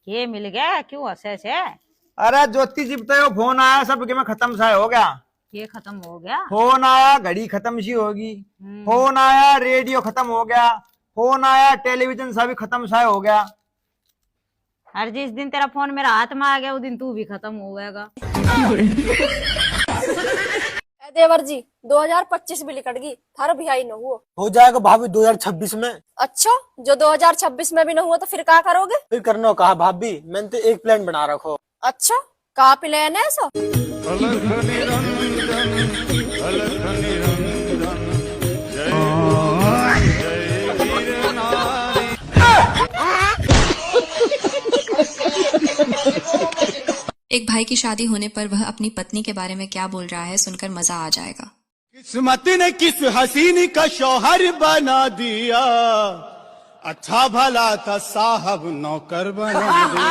ये मिल गया क्यों हंसे से? अरे ज्योति जी बताओ, फोन आया सब के में खत्म सा हो गया। ये खत्म हो गया? फोन आया घड़ी खत्म सी होगी, फोन आया रेडियो खत्म हो गया, फोन आया टेलीविजन सा भी खत्म सा हो गया। हर जिस दिन तेरा फोन मेरा हाथ में आ गया उस दिन तू भी खत्म हो जाएगा। देवर जी 2025 भी निकट गई, थारा बिहाई न हो जाएगा भाभी 2026 में। अच्छा, जो 2026 में भी न हुआ तो फिर क्या करोगे? फिर करना कहा भाभी, मैंने तो एक प्लान बना रखो। अच्छा, कहाँ प्लान है ऐसा? एक भाई की शादी होने पर वह अपनी पत्नी के बारे में क्या बोल रहा है सुनकर मजा आ जाएगा। किस्मत ने किस हसीनी का शौहर बना दिया, अच्छा भला था साहब नौकर बना दिया।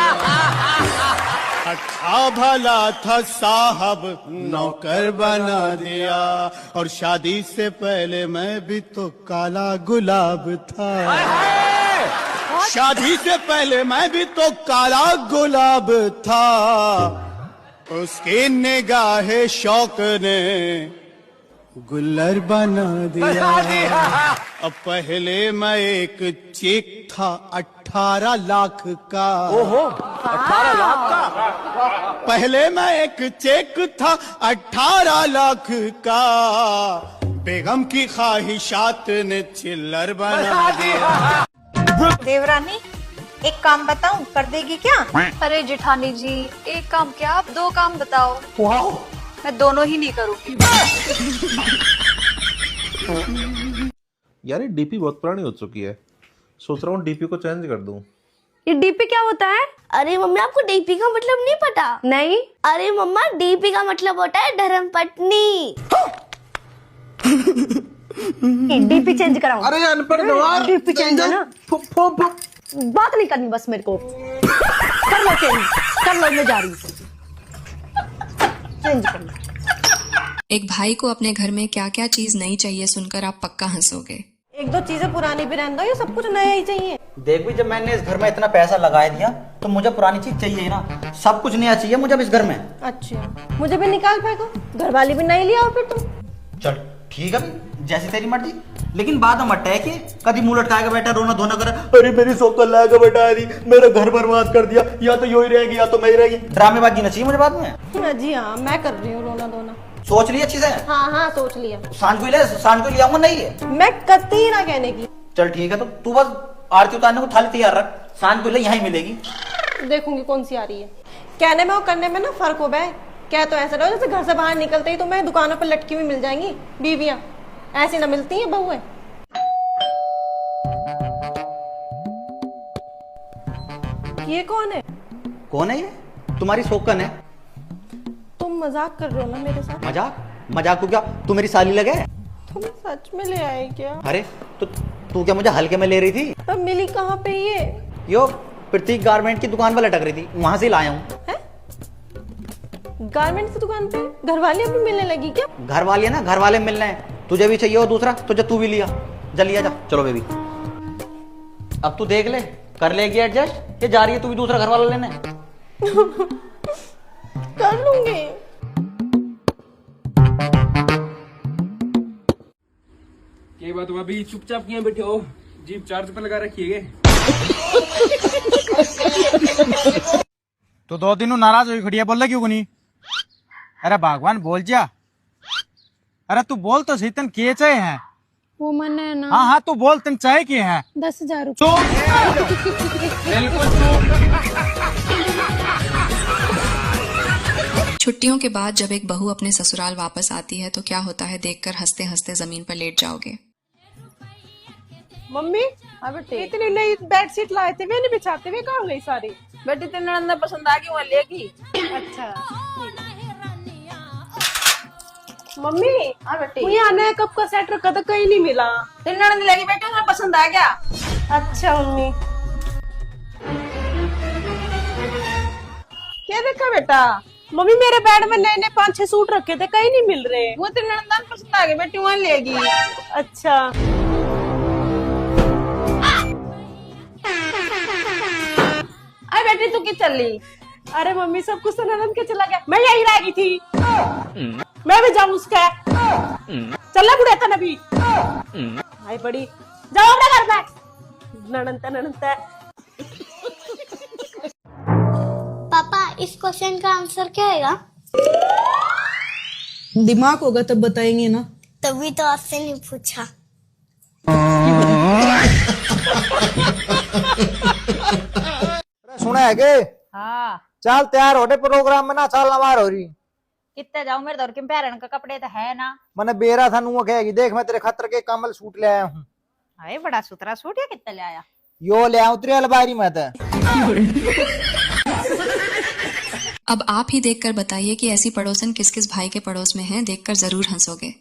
अच्छा भला था साहब नौकर बना दिया, और शादी से पहले मैं भी तो काला गुलाब था। शादी से पहले मैं भी तो काला गुलाब था, उसकी निगाहे शौक ने गुल्लर बना दिया। अब पहले मैं एक चेक था 18 लाख का। ओहो, 18 लाख का? पहले मैं एक चेक था 18 लाख का, बेगम की ख्वाहिशात ने चिल्लर बना दिया। देवरानी एक काम बताऊं, कर देगी क्या? अरे जेठानी जी, एक काम क्या आप 2 काम बताओ। मैं दोनों ही नहीं करूँगी। यार ये डीपी बहुत पुरानी हो चुकी है, सोच रहा हूँ डीपी को चेंज कर दूं। ये डीपी क्या होता है? अरे मम्मी आपको डीपी का मतलब नहीं पता? नहीं। अरे मम्मा डीपी का मतलब होता है धर्मपत्नी। डीपी चेंज कराऊं? अरे अनपढ़ गवार, डीपी चेंज है ना, बात नहीं करनी बस मेरे को। कर लो चेंज, कर लो, मैं जा रही हूँ चेंज करना। एक भाई को अपने घर में क्या क्या चीज नई चाहिए सुनकर आप पक्का हंसोगे। 1-2 चीजें पुरानी भी रहने दो, ये सब कुछ नया ही चाहिए। देख भी, जब मैंने इस घर में इतना पैसा लगा दिया तो मुझे पुरानी चीज चाहिए ना, सब कुछ नया चाहिए मुझे इस घर में। अच्छा, मुझे भी निकाल फेंको, घर वाली भी नहीं लिया हो फिर तुम। चल ठीक है, जैसी तेरी मर्जी, लेकिन बाद में मत है कि कभी मुंह लटकाएगा बेटा, रोना धोना कर, अरे मेरी सौकल लाएगा बेटा, मेरा घर बर्बाद कर दिया, या तो यही रहेगी या तो मैं ही रहेगी। ड्रामेबाजी ना चाहिए मुझे बाद में। जी हाँ, मैं कर रही हूँ रोना धोना। सोच लिया अच्छी से? हाँ सोच लिया। सांझ को ले आऊंगा नहीं है, मैं करती ही ना कहने की। चल ठीक है, तो तू बस आरती उतारने को थाली तैयार रख, सांझ को ले यहीं मिलेगी। देखूंगी कौन सी आ रही है। कहने में और करने में ना फर्क हो गया। क्या तो ऐसा रहो जैसे घर से बाहर निकलते ही तो मैं दुकानों पर लटकी हुई मिल जाएंगी बीवियां, ऐसी ना मिलती है बहुएं। ये कौन है? कौन है ये? तुम्हारी सोकन है। तुम मजाक कर रहे हो ना मेरे साथ? मजाक को क्या, तू मेरी साली लगे? तुम सच में ले आए क्या? अरे तो तू क्या मुझे हल्के में ले रही थी? तब मिली कहाँ पे ये? यो प्रतीक गारमेंट की दुकान पर लटक रही थी, वहां से लाया हूँ। गारमेंट की दुकान पे घर वाले भी मिलने लगी क्या? घर वाले ना, घर वाले मिलने हैं, तुझे भी चाहिए हो दूसरा तो जा तू भी लिया, जा लिया जा। चलो बेबी, अब तू देख ले, कर लेगी एडजस्ट, ये जा रही है तू भी दूसरा घर वाला लेने। कर लूंगी। क्या बात भाभी, चुपचाप क्यों बैठे हो? जीप चार्ज पे लगा रखिए। तो 2 दिन नाराज हुई खड़िया, बोल रहा क्यों नहीं? अरे भगवान बोल जा, अरे तू बोल तो सही, तन के चाहे हैं वो मन है ना। हाँ तू बोल, तन चाहे के हैं 10,000 रुपए। छुट्टियों के बाद जब एक बहू अपने ससुराल वापस आती है तो क्या होता है देखकर हंसते हंसते जमीन पर लेट जाओगे। मम्मी इतनी नई बेडशीट लाए थे, वे नहीं बिछाते, वे कहाँ गई सारी? बेटी तेरे ननद पसंद आ गई वो लेगी। अच्छा मम्मी, हाँ बेटी, मुझे आने कब का सेट रखा था, कहीं नहीं मिला। तेरी ननद लेगी बेटी, तुम्हें पसंद आ गया? अच्छा मम्मी, क्या देखा बेटा? मम्मी मेरे बेड में नए 5-6 सूट रखे थे, कहीं नहीं मिल रहे। वो तेरी ननद पसंद आ गई बेटी, वहाँ लेगी। अच्छा बेटी तू की चल ली? अरे मम्मी सब कुछ तो ननद के चला गया, मैं यही रह गई थी। मैं भी जाऊँ उसका चलना बुढ़े था नबी भाई बड़ी जाओ अपने घर में ननंता। पापा इस क्वेश्चन का आंसर क्या आएगा? दिमाग होगा तब बताएंगे ना। तभी तो आपसे नहीं पूछा। सुना है के? हाँ चल तैयार होने प्रोग्राम में ना चल हमार हो रही। कितने जाऊं, मेरे दौर के पैरन का कपड़े तो है ना। मैंने बेरा था नुआ कहेगी देख मैं तेरे खतर के कमल सूट ले आया हूँ। अरे बड़ा सुथरा सूट है, कितने ले आया? यो ले आऊं तेरे अलबारी में था। अब आप ही देखकर बताइए कि ऐसी पड़ोसन किस किस भाई के पड़ोस में हैं, देखकर जरूर हंसोगे।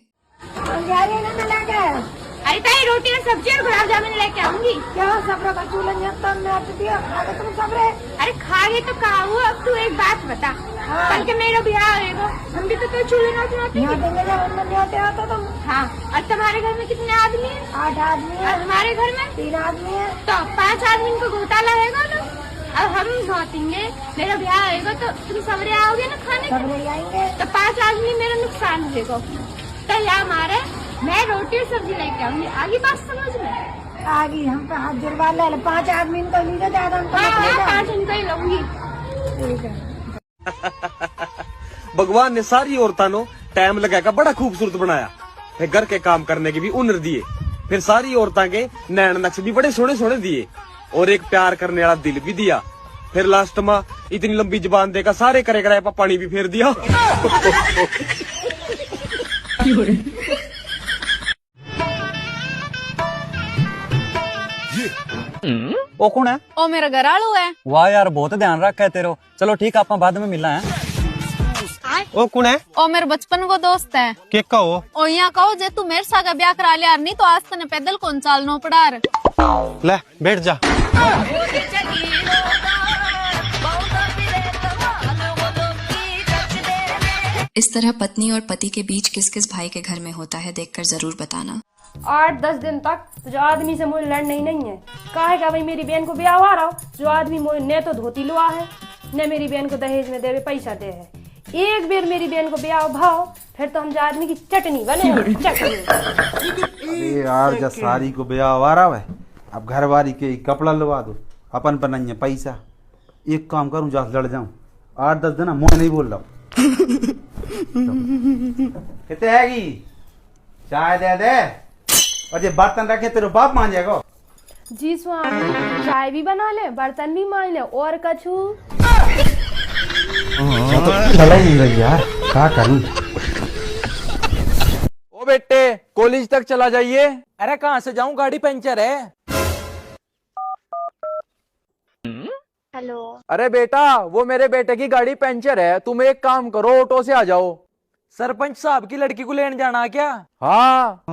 अरे ताई रोटी और सब्जी और गुलाब जामुन लेके आऊंगी। क्या सब्र का चूल्हा तुम सब्र। अरे खा गए तो कहा हुआ। अब तू एक बात बता, कल के मेरा ब्याह होएगा, हम भी तो चूल्हे नौते आता तुम। हाँ, और तुम्हारे घर में कितने आदमी हैं? 8 आदमी है। और हमारे घर में 3 आदमी है। तो 5 आदमी को घोटाला रहेगा ना। अब हम नौतेंगे, मेरा ब्याह होएगा तो तुम सबरे आओगे ना खाने? सबरे आएंगे तो 5 आदमी मेरा नुकसान होगा। तो या हमारे मैं रोटी और सब्जी लेके आऊंगी। आगे बात समझ में? आगे हम पे हाथ जुड़वा ले 5 आदमी को नहीं ज्यादा। हाँ 5 इनको ही लूंगी। ठीक है। भगवान ने सारी औरतां नो टाइम लगाकर बड़ा खूबसूरत बनाया, फिर घर के काम करने की भी हुनर दिए, फिर सारी औरतां के नैन नक्श भी बड़े सोने सोने दिए, और एक प्यार करने वाला दिल भी दिया, फिर लास्ट में इतनी लंबी जुबान देकर सारे करे कराए पानी भी फेर दिया। ओ कौन है? ओ मेरा घरालू है। वाह यार बहुत ध्यान रखा है तेरो। चलो ठीक है आप बाद में मिलना है। ओ कौन है? ओ मेरे बचपन को दोस्त है। के कहो? ओ यहाँ कहो जे तू मेरे साथ ब्याह करा लिया, नहीं तो आज तने पैदल कौन चालनो पड़ा। ले बैठ जा। इस तरह पत्नी और पति के बीच किस किस भाई के घर में होता है, देखकर जरूर बताना। 8-10 दिन तक जो आदमी से मुझे लड़ना ही नहीं है। काहे का भाई मेरी बहन को ब्याह हुआ रहा, जो आदमी मुझे ने तो धोती लुआ है, न मेरी बहन को दहेज में देवे पैसा दे है। एक बार मेरी बहन को ब्याह भाव, फिर तो हम आदमी की चटनी बने चटनी। अरे यार जब सारी को ब्याह हुआ रहा है, अब घर वाली के कपड़ा लुवा दो, अपन पर नहीं है पैसा। एक काम करूं जा लड़ जाऊं, 8-10 दिन मुँह नहीं बोल रहा हूँ। कितने हैगी चाय दे दे, और ये बर्तन रखे तेरे बाप मान जाएगा। जी स्वामी, चाय भी बना ले, बर्तन भी मान ले, और कछु तो चला ही नहीं रही यार, क्या करूं। ओ बेटे कॉलेज तक चला जाइए। अरे कहाँ से जाऊं, गाड़ी पंचर है। हेलो। अरे बेटा वो मेरे बेटे की गाड़ी पंचर है, तुम एक काम करो ऑटो से आ जाओ। सरपंच साहब की लड़की को लेने जाना क्या? हाँ।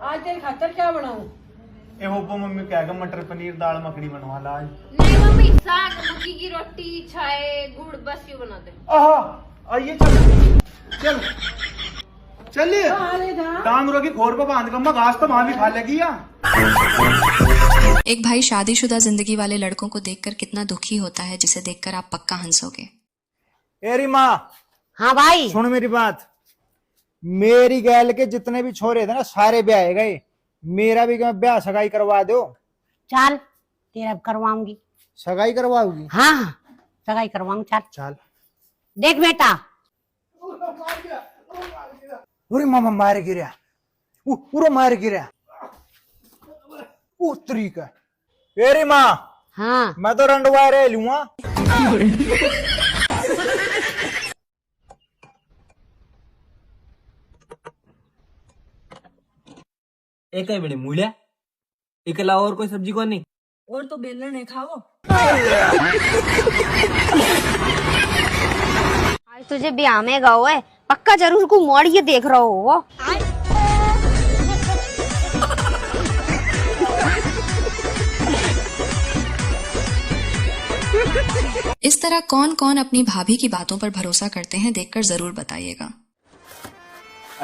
आज तेरे खातर क्या बनाऊं? ए वो मम्मी कहेगा मटर पनीर दाल मखनी बनवा ला आज। नहीं मम्मी, साग मक्की की रोटी चाय गुड़ बस ये बना दे। आइए चल चल चलिए, टांगरों की खोर पर बांध कर घास तो वहां भी खा लेगी। एक भाई शादीशुदा जिंदगी वाले लड़कों को देखकर कितना दुखी होता है, जिसे देखकर आप पक्का हंसोगे। एरी माँ। हाँ भाई सुन मेरी बात, मेरी गैल के जितने भी छोरे थे ना सारे ब्याह गए, मेरा भी ब्याह सगाई करवा दो। चल तेरा करवाऊंगी। सगाई करवाऊंगी? हाँ सगाई करवाऊंगी। चल चल देख बेटा। अरे मामा मार गिरा, पूरा मार गिरा उत्तरी का। एरी माँ। हाँ मैं तो रंडवा रह लूंगा। एक है बड़े मूल्य, एक अलावा और कोई सब्जी को नहीं। और तो बेलन नहीं खाओ। आज तुझे ब्याह में गाओ है, पक्का जरूर को मोड़ ये देख रहा हो। इस तरह कौन कौन अपनी भाभी की बातों पर भरोसा करते हैं, देखकर जरूर बताइएगा।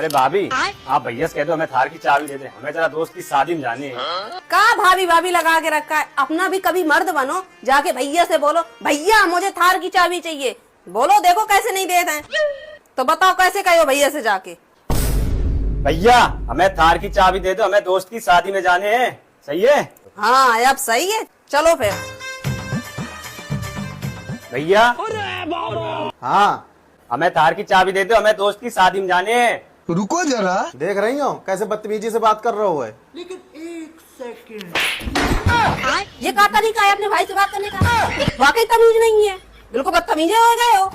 अरे भाभी, आप भैया से कह दो हमें थार की चाबी दे दे, हमें जरा दोस्त की शादी में जानी है। कहा भाभी भाभी लगा के रखा है, अपना भी कभी मर्द बनो, जाके भैया से बोलो भैया मुझे थार की चाबी चाहिए, बोलो देखो कैसे नहीं देते हैं। तो बताओ कैसे कहो भैया से जाके, भैया हमें थार की चाबी दे दो, हमें दोस्त की शादी में जाने हैं। सही है? हाँ अब सही है, चलो फिर। भैया हाँ, हमें थार की चाबी दे दो, हमें दोस्त की शादी में जाने हैं। रुको जरा, देख रही हो कैसे बदतमीजी से बात कर रहे हो है। लेकिन 1 सेकंड, ये क्या तरीका है अपने भाई से बात करने का? वाकई तमीज नहीं है, बिल्कुल बदतमीजे हो गए हो।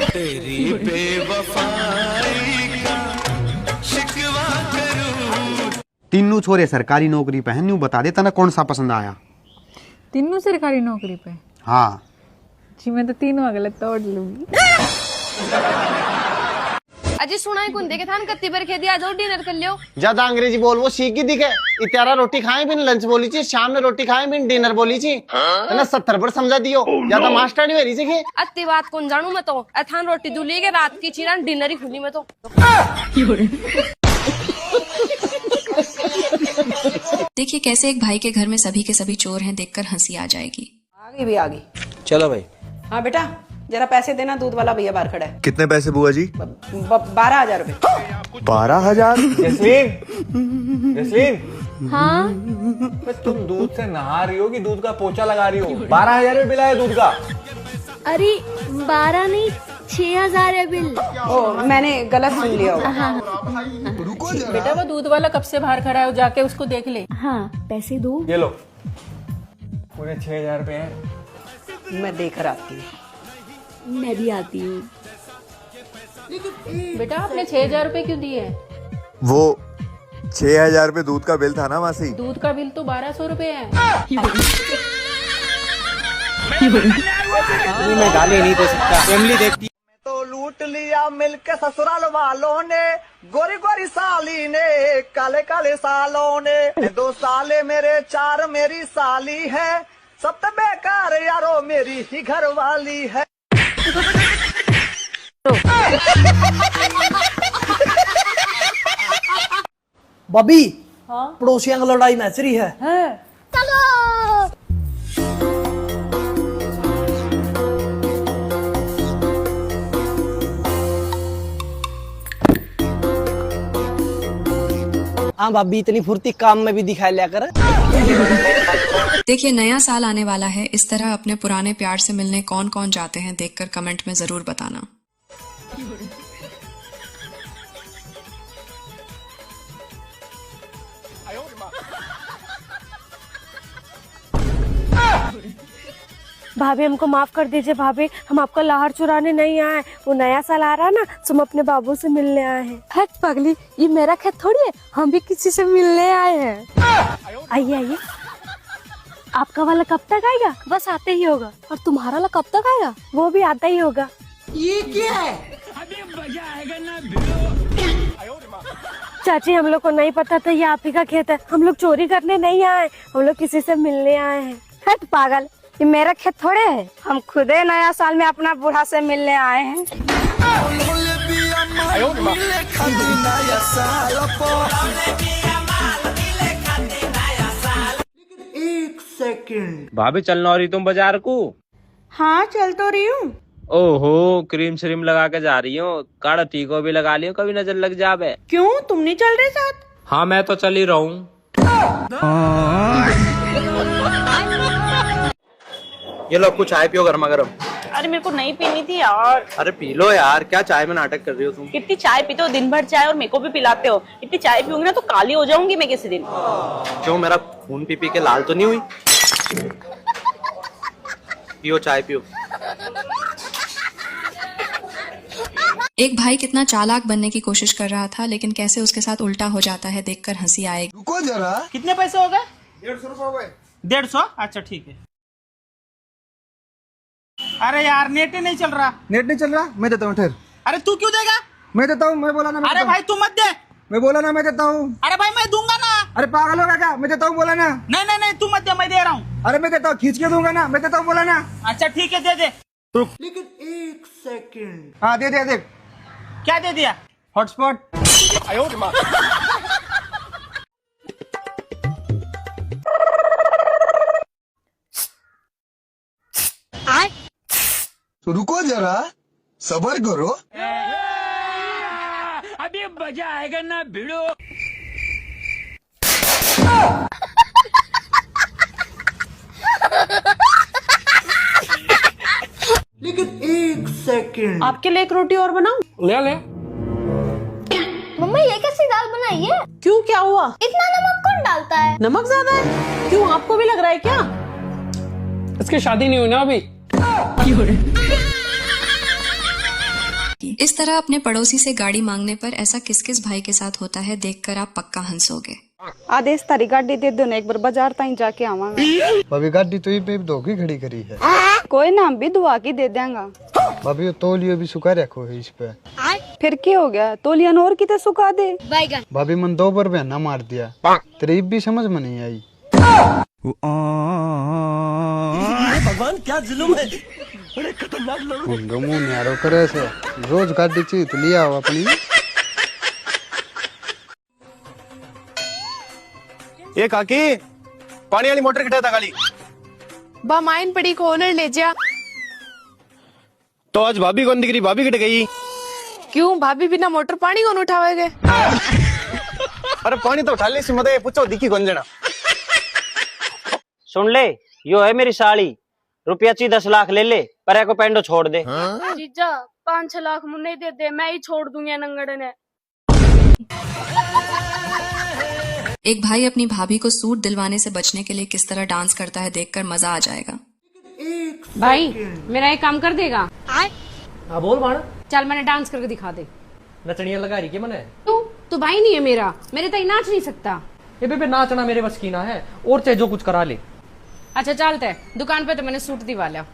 तेरी बेवफाई का शिकवा करूं। तीनों छोरे सरकारी नौकरी पे हैं, न्यू बता देता ना कौन सा पसंद आया। तीनों सरकारी नौकरी पे? हाँ जी, मैं तो तीनों गलत तोड़ लूंगी। अजी सुना है कौन देखे था कत्ती पर खेदी आ जाओ डिनर कर लियो। ज्यादा अंग्रेजी बोल वो सीखी दिखे, इत्यारा रोटी खाए बिन लंच बोली थी, शाम में रोटी खाए बिन डिनर बोली थी, है ना 70 पर समझा दियो, ज्यादा मास्टर नहीं मेरी सीखे। अत्ती बात कौन जानू मैं तो, अथान रोटी दूली के रात की चीरा डिनर ही खुली मैं तो। देखिए कैसे एक भाई के घर में सभी के सभी चोर हैं, देखकर हंसी आ जाएगी। आगे भी आगे। चलो भाई। हाँ बेटा जरा पैसे देना, दूध वाला भैया बाहर खड़ा है। कितने पैसे बुआ जी? 12,000 रुपए। 12,000? जसलीन हाँ, तुम दूध से नहा रही हो कि दूध का पोछा लगा रही हो? 12,000 रुपये बिल आया दूध का। अरे 12 नहीं 6,000 है बिल। ओ मैंने गलत सुन लिया होगा। हाँ। बेटा वो दूध वाला कब से बाहर खड़ा है, जाके उसको देख ले। हाँ पैसे दो। ये लो पूरे 6,000 रुपए हैं। मैं देकर आती हूँ। मैं भी आती हूँ। बेटा आपने 6,000 रुपए क्यों दिए? वो 6,000 रुपए दूध का बिल था ना मासी। दूध का बिल तो 1,200 रुपए है। मैं गाली नहीं दे सकता, फैमिली देखती। तो लूट लिया मिलके ससुराल वालों ने, गोरी गोरी साली ने, काले काले सालों ने, 2 साले मेरे 4 मेरी साली है, सब तो बेकार यारो मेरी ही घर वाली है। बबी हाँ? पड़ोसियों की लड़ाई मैच रही है। चलो हाँ भाभी इतनी फुर्ती काम में भी दिखाई लिया कर। देखिए नया साल आने वाला है, इस तरह अपने पुराने प्यार से मिलने कौन कौन जाते हैं देखकर कमेंट में जरूर बताना। भाभी हमको माफ कर दीजिए भाभी, हम आपका लाहौर चुराने नहीं आए, वो नया साल आ रहा है ना, तो हम अपने बाबू से मिलने आए हैं। हट पगली, ये मेरा खेत थोड़ी है, हम भी किसी से मिलने आए हैं। आइए आइए। आपका वाला कब तक आएगा? बस आते ही होगा। और तुम्हारा वाला कब तक आएगा? वो भी आता ही होगा। ये क्या है? चाची हम लोग को नहीं पता था ये आप ही का खेत है, हम लोग चोरी करने नहीं आए, हम लोग किसी से मिलने आए हैं। हट पागल, ये मेरा खेत थोड़े है, हम खुद ही नया साल में अपना बूढ़ा से मिलने आए हैं। भाभी चलना हो रही तुम बाजार को? हाँ चल तो रही हूँ। ओहो क्रीम श्रीम लगा के जा रही हो, काढ़ा टीको भी लगा लियो, कभी नजर लग जावे। क्यों तुम नहीं चल रहे साथ? हाँ मैं तो चल ही रहा हूँ। ये लो कुछ चाय पियो गर्मा गर्म। अरे मेरे को नहीं पीनी थी यार। अरे पी लो यार, क्या चाय में नाटक कर रही हो तुम? कितनी चाय पीते हो दिन भर चाय, और मेरे को भी पिलाते हो। इतनी चाय पीऊंगी ना तो काली हो जाऊंगी मैं किसी दिन। क्यों, मेरा खून पी पी के लाल तो नहीं हुई? पियो चाय पियो। एक भाई कितना चालाक बनने की कोशिश कर रहा था, लेकिन कैसे उसके साथ उल्टा हो जाता है देखकर हंसी आएगी। रुको जरा, कितने पैसे हो गए? 150 रुपए हो गए। 150? अच्छा ठीक है। अरे यार नेट ही नहीं चल रहा। नेट नहीं चल रहा, मैं देता हूँ ठहर। अरे तू क्यों देगा? मैं देता हूँ, मैं बोला ना। अरे भाई तू मत दे। मैं बोला ना मैं देता हूँ। अरे भाई मैं दूंगा ना। अरे पागल होगा क्या? मैं देता हूँ बोला ना। नहीं नहीं नहीं तू मत दे, मैं दे रहा हूँ। अरे मैं देता हूँ, खींच के दूंगा ना, मैं देता हूँ बोला ना। अच्छा ठीक है दे दे। लेकिन 1 सेकंड। हाँ दे दे, देख क्या दे दिया? हॉटस्पॉट। रुको जरा, सबर करो। अभी मजा आएगा ना भिड़ो। लेकिन एक सेकंड, आपके लिए एक रोटी और बनाऊं? ले ले। मम्मा ये कैसी दाल बनाई है? क्यों, क्या हुआ? इतना नमक कौन डालता है? नमक ज्यादा है? क्यों, आपको भी लग रहा है क्या? इसकी शादी नहीं हुई ना अभी। इस तरह अपने पड़ोसी से गाड़ी मांगने पर ऐसा किस किस भाई के साथ होता है देखकर आप पक्का हंसोगे। आदेश तारी गाड़ी दे दो ना, एक बार बाजार ताई जाके आवांगा। भाभी गाड़ी तो ये पे धोखी खड़ी करी है। कोई ना, हम भी दुआ की दे देंगा। भाभी वो तौलियो भी सुखा रखो है इस पे। फिर क्या हो गया, तोलियन और किते सुखा दे। भाभी मन 2 बार बहना मार दिया, तेरी भी समझ में नहीं आई। भगवान क्या जुल्म है, बड़े खतरनाक लोग। मुंह न्यारो करे से रोज गाड़ी चाहिए तो लिया हो अपनी। ये काकी, पानी वाली मोटर खटा था गाली। बा माइन पड़ी को ओनर ले जा। तो आज भाभी कौन दिख रही, भाभी कट गई। क्यों, भाभी बिना मोटर पानी कौन उठावेगे? अरे पानी तो उठा ले, सी मत पूछो दिखी कौन जना। सुन ले, यो है मेरी साड़ी, रुपया ची 10 लाख ले ले, पर को पेंडो छोड़ दे। जीजा 5-6 लाख मुझे नहीं दे, मैं ही छोड़ दूंगी नंगड़े ने। एक भाई अपनी भाभी को सूट दिलवाने से बचने के लिए किस तरह डांस करता है देखकर मजा आ जाएगा। भाई मेरा एक काम कर देगा? हाँ बोल बाण। चल मैंने डांस करके दिखा दे। नचनिया लगा रही के मने। तू भाई नहीं है मेरा, मेरे तक नाच नहीं सकता। ये बेबे नाचना मेरे बस की ना है, और चाहे जो कुछ करा ले। अच्छा चलते हैं, दुकान पे तो मैंने सूट दिवा लिया।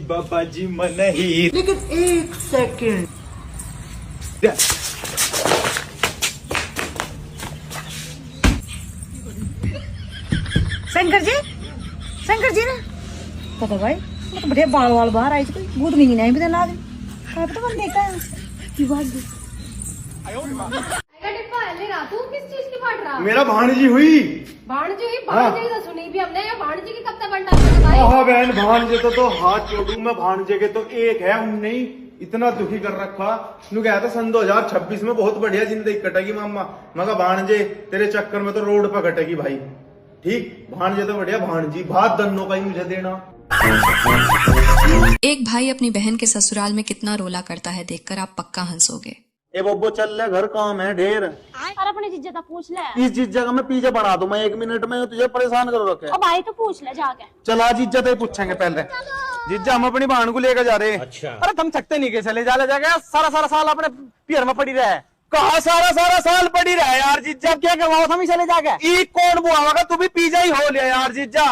बाबा जी मन ही। लेकिन एक सेकंड, शंकर जी ने पता भाई मतलब बढ़िया बाल वाल बाहर आई कोई भूत नहीं नहीं भी ला दे का पता मन देखा है की बात दे। तू किस चीज की फाट रहा? मेरा भाणजी हुई। भाणजी हुई? भाणजी तो सुनी भी हमने, ये भाणजी की कब तक बनता है भाई? ओह बहन, भाणजे तो हाथ जोड़ू मैं, भाणजे के तो एक है, उनने ही इतना दुखी कर रखा। नु गया था सन 2026 में बहुत बढ़िया जिंदगी कटेगी मामा। मगर भाणजे तेरे चक्कर में तो रोड पर कटेगी भाई। ठीक, भाणजे तो बढ़िया, भाणजी भात दन्नों का ही मुझे देना। एक भाई अपनी बहन के ससुराल में कितना रोला करता है देखकर आप पक्का हंसोगे। ए बब्बो चल ले, घर काम है ढेर। और अपनी जीजा पूछ ले। इस जिज्जा का मैं पीछे बढ़ा दूं, मैं 1 मिनट में तुझे परेशान कर रखे। ओ भाई तो पूछ ले जाके। चला जिज्जा तो पूछेंगे पहले। जिज्जा हम अपनी बहन को लेकर जा रहे। अच्छा। अरे तुम थकते नहीं के चले जा सारा साल अपने पियर में पड़ी रहे। कहा सारा साल पड़ी रहा यार जिज्जा, क्या करवाओ हम ही चले जाके। ई कौन बुआवा, तू भी पिज्जा ही हो लिया यार जिज्जा।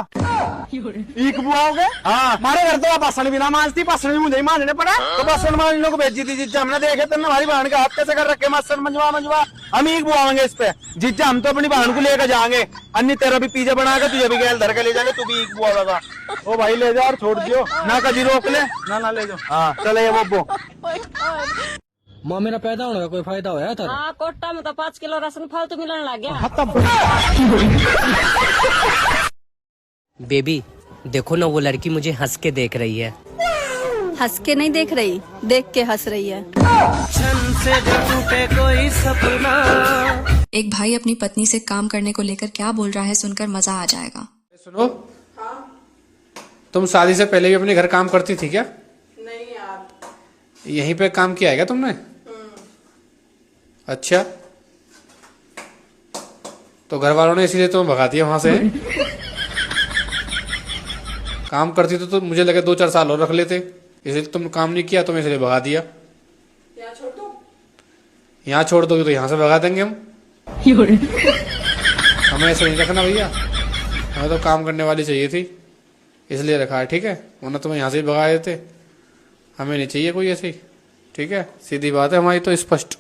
ईक बुआओगे? हाँ, हमारे घर तो बासन भी ना मांजती, बासन भी मुझे ही मांजने पड़ा। तो बासन मांजने को भेजी थी जिज्जा, हमने देखे तेने हमारी बहन के हाथ कैसे कर रखे, बासन मंजवा। हम ईक बुआएंगे इस पे जिज्जा, हम तो अपनी बहन को लेकर जाएंगे। अन्य तेरा भी पिज्जा बना के तुझे भी गैल धर के ले जाएंगे, तू भी ईक बुआवेगा। ओ भाई ले जा और छोड़ दियो ना, कभी रोक ले ना ले जाओ। हाँ चले ये बब्बो। माँ मेरा पैदा होने का कोई फायदा होया था? हाँ, कोटा में तो 5 किलो राशन फालतू मिलने लग गया। बेबी देखो ना, वो लड़की मुझे हंस के देख रही है। हंस के नहीं देख रही, देख के हंस रही है। से जो टूटे कोई सपना। एक भाई अपनी पत्नी से काम करने को लेकर क्या बोल रहा है सुनकर मजा आ जाएगा। सुनो, तुम शादी से पहले भी अपने घर काम करती थी क्या? नहीं यार। यहीं पे काम किया है क्या तुमने? अच्छा, तो घर वालों ने इसीलिए तुम्हें भगा दिया वहां से। काम करती तो मुझे लगे 2-4 साल और रख लेते, इसलिए तुम काम नहीं किया, तुम्हें इसलिए भगा दिया। यहाँ छोड़ दो? यहाँ छोड़ दोगे तो यहाँ से भगा देंगे हम। हमें ऐसे नहीं रखना भैया, हमें तो काम करने वाली चाहिए थी, इसलिए रखा है, ठीक है? वरना तुम्हें यहाँ से ही भगा देते, हमें नहीं चाहिए कोई ऐसे ही। ठीक है, सीधी बात है हमारी तो स्पष्ट।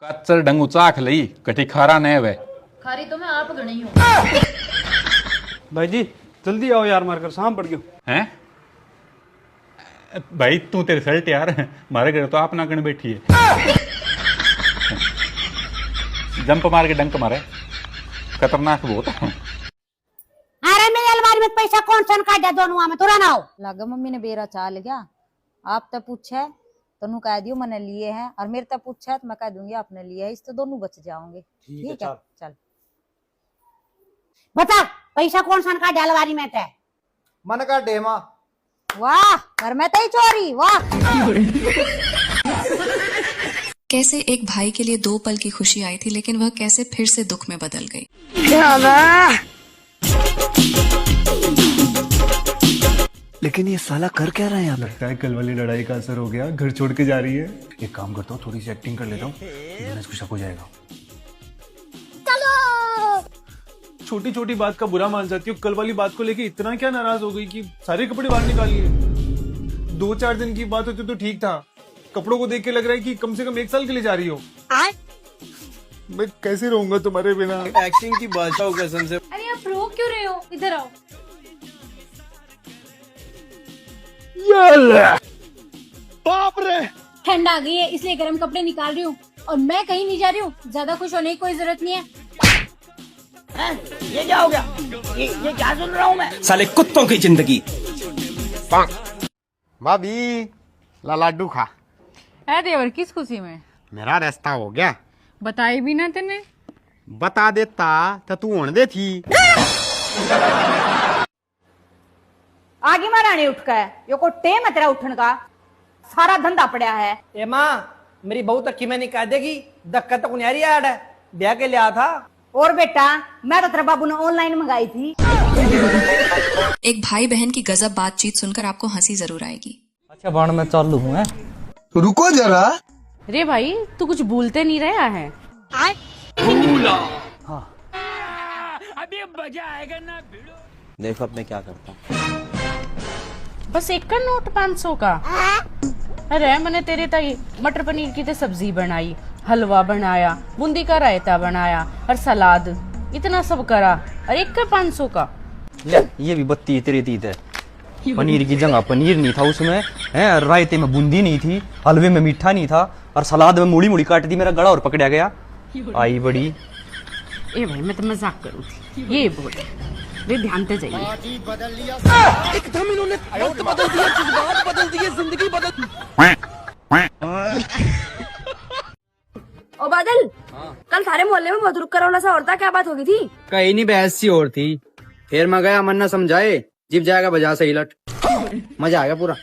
कच्चर डंगू चाख लई कटी खारा नहीं वे। खारी तो मैं आप गणी हूँ। भाई जी जल्दी आओ यार, मारकर शाम पड़ गयो हैं? भाई तू तेरे रिजल्ट यार, हमारे घर तो आप ना गण बैठी है। जंप मार के डंक मारे, खतरनाक बहुत है। अरे मेरी अलमारी में पैसा कौन सा काट दिया दोनों में तोरा ना हो लगा मम्मी ने बेरा चाल गया। आप तो पूछे तनु कह दियो मैंने लिए हैं, और मेरे तब पूछा तो मैं कह दूंगी आपने लिए है, इस तो दोनों बच जाओगे। ठीक है चल बता पैसा कौन सा काट दिया अलमारी में ते मन का डेमा। वाह घर में तो ही चोरी वाह। कैसे एक भाई के लिए 2 पल की खुशी आई थी, लेकिन वह कैसे फिर से दुख में बदल गई। लेकिन ये साला कर क्या रहा है यहाँ पे? लगता है कल वाली लड़ाई का असर हो गया, घर छोड़ के जा रही है। एक काम करता हूँ, थोड़ी सी एक्टिंग कर लेता हूँ, इसको शक हो जाएगा। छोटी छोटी बात का बुरा मान जाती हूँ, कल वाली बात को लेके इतना क्या नाराज हो गई कि सारे कपड़े बाहर निकाल लिए। 2-4 दिन की बात होती तो ठीक था, कपड़ों को देख के लग रहा है कि कम से कम 1 साल के लिए जा रही हो। मैं कैसे रहूंगा तुम्हारे बिना? एक्टिंग की बात हो कसम से। अरे आप रो क्यों रहे हो, इधर आओ। बाप रे ठंड आ गई है इसलिए गर्म कपड़े निकाल रही हूँ, और मैं कहीं नहीं जा रही हूँ, ज्यादा खुश होने की कोई जरूरत नहीं है। ये क्या हो गया? ये क्या सुन रहा हूँ मैं? साले कुत्तों की जिंदगी। भाभी ला लड्डू खा। अरे देवर किस खुशी में? मेरा रास्ता हो गया। बताई भी ना तेने। बता देता तो तू होने दे थी। आगे महारानी उठ का है यो को टेम है तेरा उठन का, सारा धंधा पड़ा है। ए माँ मेरी बहू तक की मैं नहीं कह देगी, धक्का तो कुनियारी यार है, ब्याह के लिया था। और बेटा मैं तो तेरे बाबू ने ऑनलाइन मंगाई थी। एक भाई बहन की गजब बातचीत सुनकर आपको हंसी जरूर आएगी। अच्छा बाण में चालू हूँ। रुको जरा। अरे भाई तू कुछ भूलते नहीं रहा है? अभी मजा आएगा ना। देखो अब मैं क्या करता हूँ। बस एक का नोट 500 का। अरे मैंने तेरे ताई मटर पनीर की तो सब्जी बनाई, हलवा बनाया, बूंदी का रायता बनाया और सलाद, इतना सब करा, और एक का 500 का। ले ये भी बत्ती तेरी तीत है। पनीर की जगह पनीर नहीं था उसमें, है रायते में बूंदी नहीं थी, हलवे में मीठा नहीं था, और सलाद में मुड़ी मुड़ी काट दी, मेरा गला और पकड़ा गया। आई बड़ी। ए भाई मैं तो मजाक करूँ थी, ये बोल वे ध्यान से जाइए। एकदम इन्होंने वक्त बदल दिया, जज्बात बदल दिए, जिंदगी बदल। ओ बादल कल सारे मोहल्ले में बहुत रुक कर सा और था, क्या बात होगी थी? कहीं नहीं बहस सी और थी, फिर मैं गया मन न समझाए, जिप जाएगा बजा से हिलट। मजा आ गया पूरा।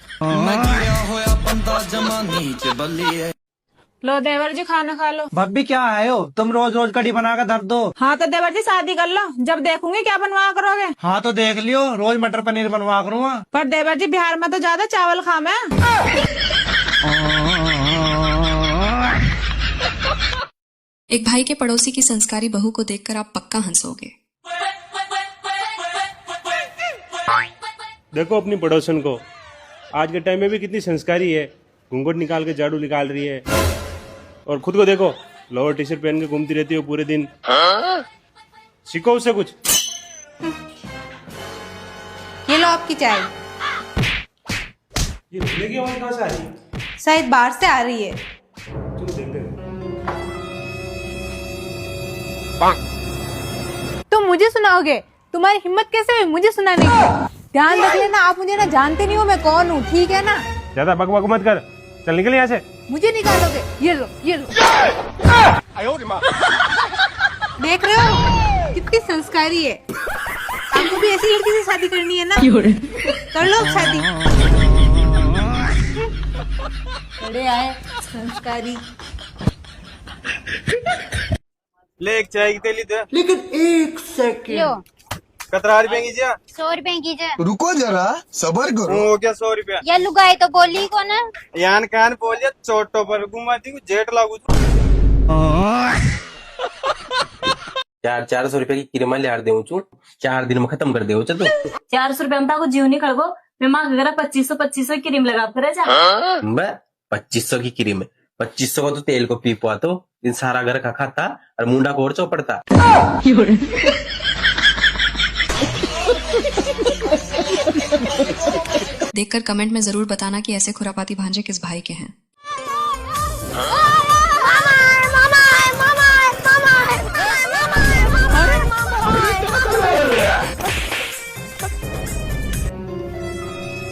लो देवर जी खाना खा लो। भाभी क्या आए हो तुम, रोज रोज कड़ी बना कर धर दो। हाँ तो देवर जी शादी कर लो, जब देखूंगी क्या बनवा करोगे। हाँ तो देख लियो, रोज मटर पनीर बनवा करूँगा। पर देवर जी बिहार में तो ज्यादा चावल खा मैं। एक भाई के पड़ोसी की संस्कारी बहू को देखकर आप पक्का हंसोगे। देखो अपनी पड़ोसन को, आज के टाइम में भी कितनी संस्कारी है, घूंघट निकाल के झाड़ू निकाल रही है, और खुद को देखो लोअर टी शर्ट पहन के घूमती रहती हो पूरे दिन। सीखो उससे कुछ। ये लो आपकी चाय। ये धुले की आवाज कहाँ से आ रही है? शायद बाहर से आ रही है। तुम मुझे सुनाओगे? तुम्हारी हिम्मत कैसे हुई मुझे सुनाने की? ध्यान रख लेना, आप मुझे ना जानते नहीं हो मैं कौन हूँ, ठीक है ना? ज्यादा बकबक मत कर, चल निकल यहाँ से। मुझे निकालोगे? ये लो ये लो। देख रहे हो कितनी संस्कारी है। आपको भी ऐसी लड़की से शादी करनी है ना? कर लो शादी। बड़े आए संस्कारी। ले एक चाय की तेली दे। लेकिन 1 सेकंड। कतरा रुपए की जा। 100 रुपए की जा। रुको जरा सबर करो। हो गया 100 रुपया। ये लुगाई तो बोली को ना। यान कान बोलिए चोटो पर घुमाती हूँ, जेठ लागू। 400 रुपए की किरमा ले दे 4 दिन में खत्म कर दे। 400 रुपए में जीव निकल गो, मैं माँ 2500 की क्रीम लगा कर जा। 2500 की क्रीम है, 2500 का तो तेल को पीपवा तो दिन सारा घर का खाता और मुंडा को और चौपड़ता। देखकर कमेंट में जरूर बताना कि ऐसे खुरापाती भांजे किस भाई के हैं।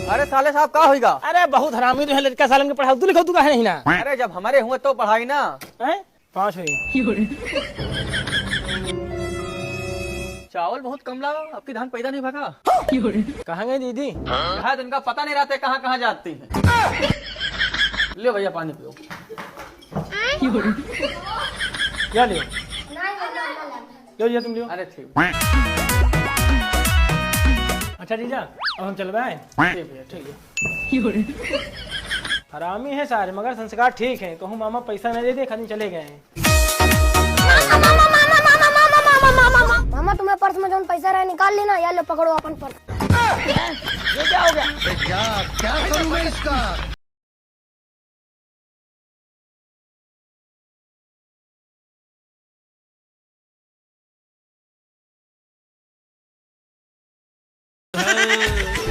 अरे साले साहब का होगा? अरे बहुत हरामी रहे लड़का सालन के पढ़ाऊ तू लिखो तू काहे नहीं ना? अरे जब हमारे हुए तो पढ़ाई ना। 5 हुई। चावल बहुत कम लाओ, आपकी धान पैदा नहीं भागा। कहाँ गई दीदी? शायद इनका पता नहीं रहता कहाँ कहाँ जाती है। ले भैया पानी पियो। क्या लियो? लो भैया तुम लियो। अरे ठीक। अच्छा जीजा अब हम चल आए। ठीक भैया ठीक है। हरामी है सारे मगर संस्कार ठीक है। कहूँ मामा पैसा नहीं दे दे खाली चले गए हैं। मामा तुम्हें पर्स में जो पैसा रहा निकाल लेना, या लो पकड़ो अपन पर्स। ये क्या हो गया? क्या करूँगा इसका?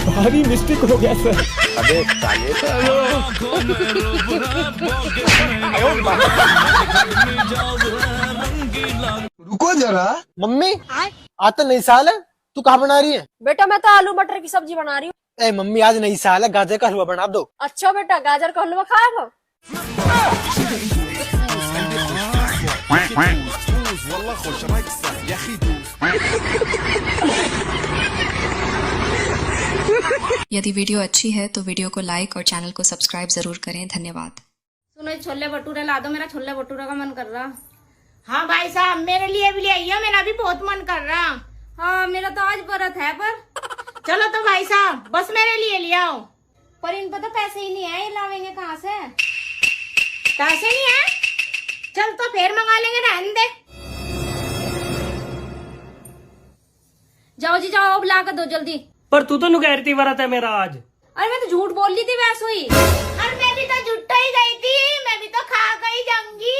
भारी मिस्टेक हो गया सर। अबे साले रुको जरा। मम्मी आज तो नई साल है, तू कहाँ बना रही है? बेटा मैं तो आलू मटर की सब्जी बना रही हूँ। ए मम्मी आज नई साल है, गाजर का हलवा बना दो। अच्छा बेटा गाजर का हलवा खाएगा? यदि वीडियो अच्छी है तो वीडियो को लाइक और चैनल को सब्सक्राइब जरूर करें। धन्यवाद। सुनो छोले भटूरे ला दो, मेरा छोले भटूरे का मन कर रहा। हाँ भाई साहब मेरे लिए भी ले आइए, मेरा भी बहुत मन कर रहा। हाँ मेरा तो आज व्रत है पर चलो तो भाई साहब बस मेरे लिए ले आओ। पर इन पर तो पैसे ही नहीं है, ये लावेंगे कहाँ से? पैसे नहीं है? चल तो फिर मंगा लेंगे, रहने दे। जाओ जी जाओ, अब ला कर दो जल्दी। पर तू तो नुकह रही थी व्रत है मेरा आज। अरे मैं तो झूठ बोल रही थी वैसे ही। अरे मैं भी तो झूठा ही गई थी, मैं भी तो खा गई जाऊंगी।